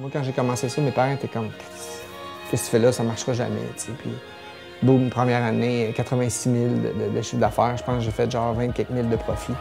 Moi, quand j'ai commencé ça, mes parents étaient comme « Qu'est-ce que tu fais là? Ça ne marchera jamais. » Puis, boum, première année, 86 000 de chiffre d'affaires. Je pense que j'ai fait genre 20 quelques mille de profit.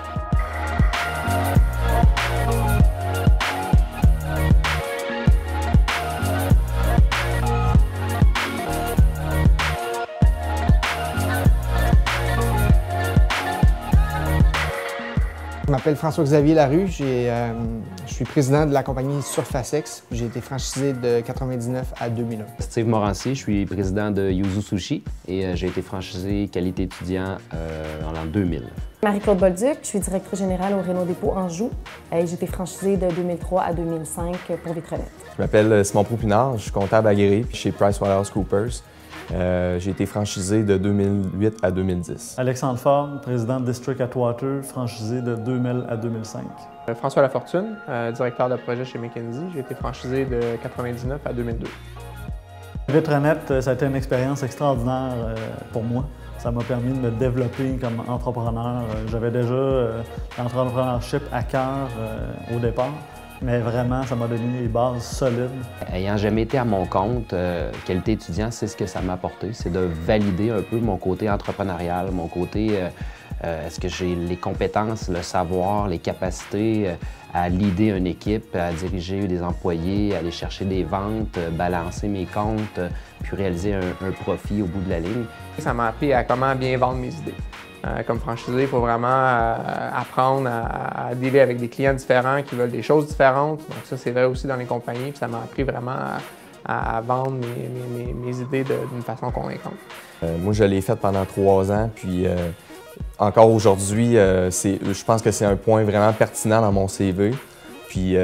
Je m'appelle François-Xavier Larue, je suis président de la compagnie Surfacex. J'ai été franchisé de 1999 à 2001. Steve Morancy, je suis président de Yuzu Sushi et j'ai été franchisé qualité étudiant en l'an 2000. Marie-Claude Bolduc, je suis directrice générale au Renault Dépôt Anjou et j'ai été franchisée de 2003 à 2005 pour Vitronet. Je m'appelle Simon Proupinard, je suis comptable agréé chez PricewaterhouseCoopers. J'ai été franchisé de 2008 à 2010. Alexandre Fabre, président de District Atwater, franchisé de 2000 à 2005. François Lafortune, directeur de projet chez McKinsey. J'ai été franchisé de 1999 à 2002. Vitronet, ça a été une expérience extraordinaire pour moi. Ça m'a permis de me développer comme entrepreneur. J'avais déjà l'entrepreneurship à cœur au départ. Mais vraiment, ça m'a donné des bases solides. Ayant jamais été à mon compte, qualité étudiant, c'est ce que ça m'a apporté. C'est de valider un peu mon côté entrepreneurial, mon côté est-ce que j'ai les compétences, le savoir, les capacités à leader une équipe, à diriger des employés, aller chercher des ventes, balancer mes comptes, puis réaliser un profit au bout de la ligne. Ça m'a appris à comment bien vendre mes idées. Comme franchisé, il faut vraiment apprendre à dealer avec des clients différents qui veulent des choses différentes. Donc ça, c'est vrai aussi dans les compagnies. Puis ça m'a appris vraiment à vendre mes idées d'une façon convaincante. Moi, je l'ai fait pendant 3 ans, puis encore aujourd'hui, je pense que c'est un point vraiment pertinent dans mon CV. Puis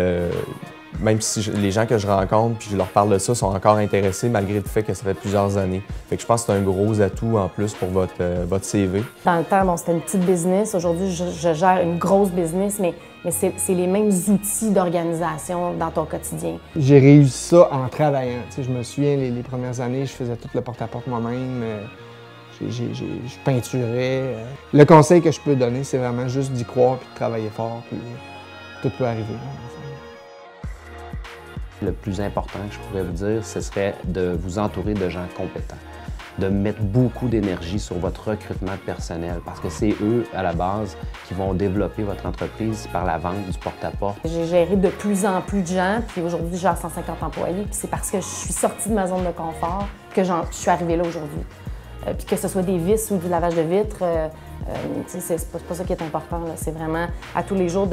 même si les gens que je rencontre puis je leur parle de ça sont encore intéressés malgré le fait que ça fait plusieurs années. Fait que je pense que c'est un gros atout en plus pour votre CV. Dans le temps, bon, c'était une petite business. Aujourd'hui, je gère une grosse business, mais c'est les mêmes outils d'organisation dans ton quotidien. J'ai réussi ça en travaillant. Tu sais, je me souviens, les premières années, je faisais tout le porte-à-porte moi-même. Je peinturais. Le conseil que je peux donner, c'est vraiment juste d'y croire puis de travailler fort, puis tout peut arriver. Le plus important que je pourrais vous dire, ce serait de vous entourer de gens compétents, de mettre beaucoup d'énergie sur votre recrutement de personnel parce que c'est eux, à la base, qui vont développer votre entreprise par la vente du porte-à-porte. J'ai géré de plus en plus de gens, puis aujourd'hui, je gère 150 employés. Puis c'est parce que je suis sortie de ma zone de confort que je suis arrivée là aujourd'hui. Puis que ce soit des vis ou du lavage de vitres, c'est pas ça qui est important. C'est vraiment à tous les jours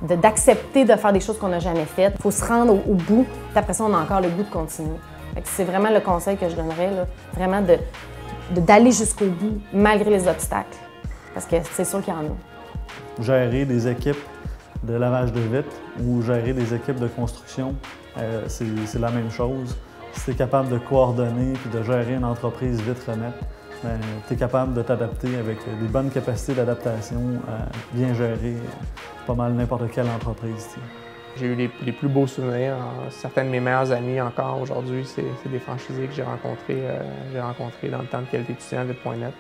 d'accepter de faire des choses qu'on n'a jamais faites. Il faut se rendre au bout, puis après ça, on a encore le goût de continuer. C'est vraiment le conseil que je donnerais, là, vraiment d'aller jusqu'au bout, malgré les obstacles, parce que c'est sûr qu'il y en a. Gérer des équipes de lavage de vitres ou gérer des équipes de construction, c'est la même chose. Si tu es capable de coordonner et de gérer une entreprise Vitronet, tu es capable de t'adapter avec des bonnes capacités d'adaptation à bien gérer pas mal n'importe quelle entreprise. J'ai eu les plus beaux souvenirs. Certains de mes meilleurs amis encore aujourd'hui, c'est des franchisés que j'ai rencontrés dans le temps de qualité étudiant à Vite.net.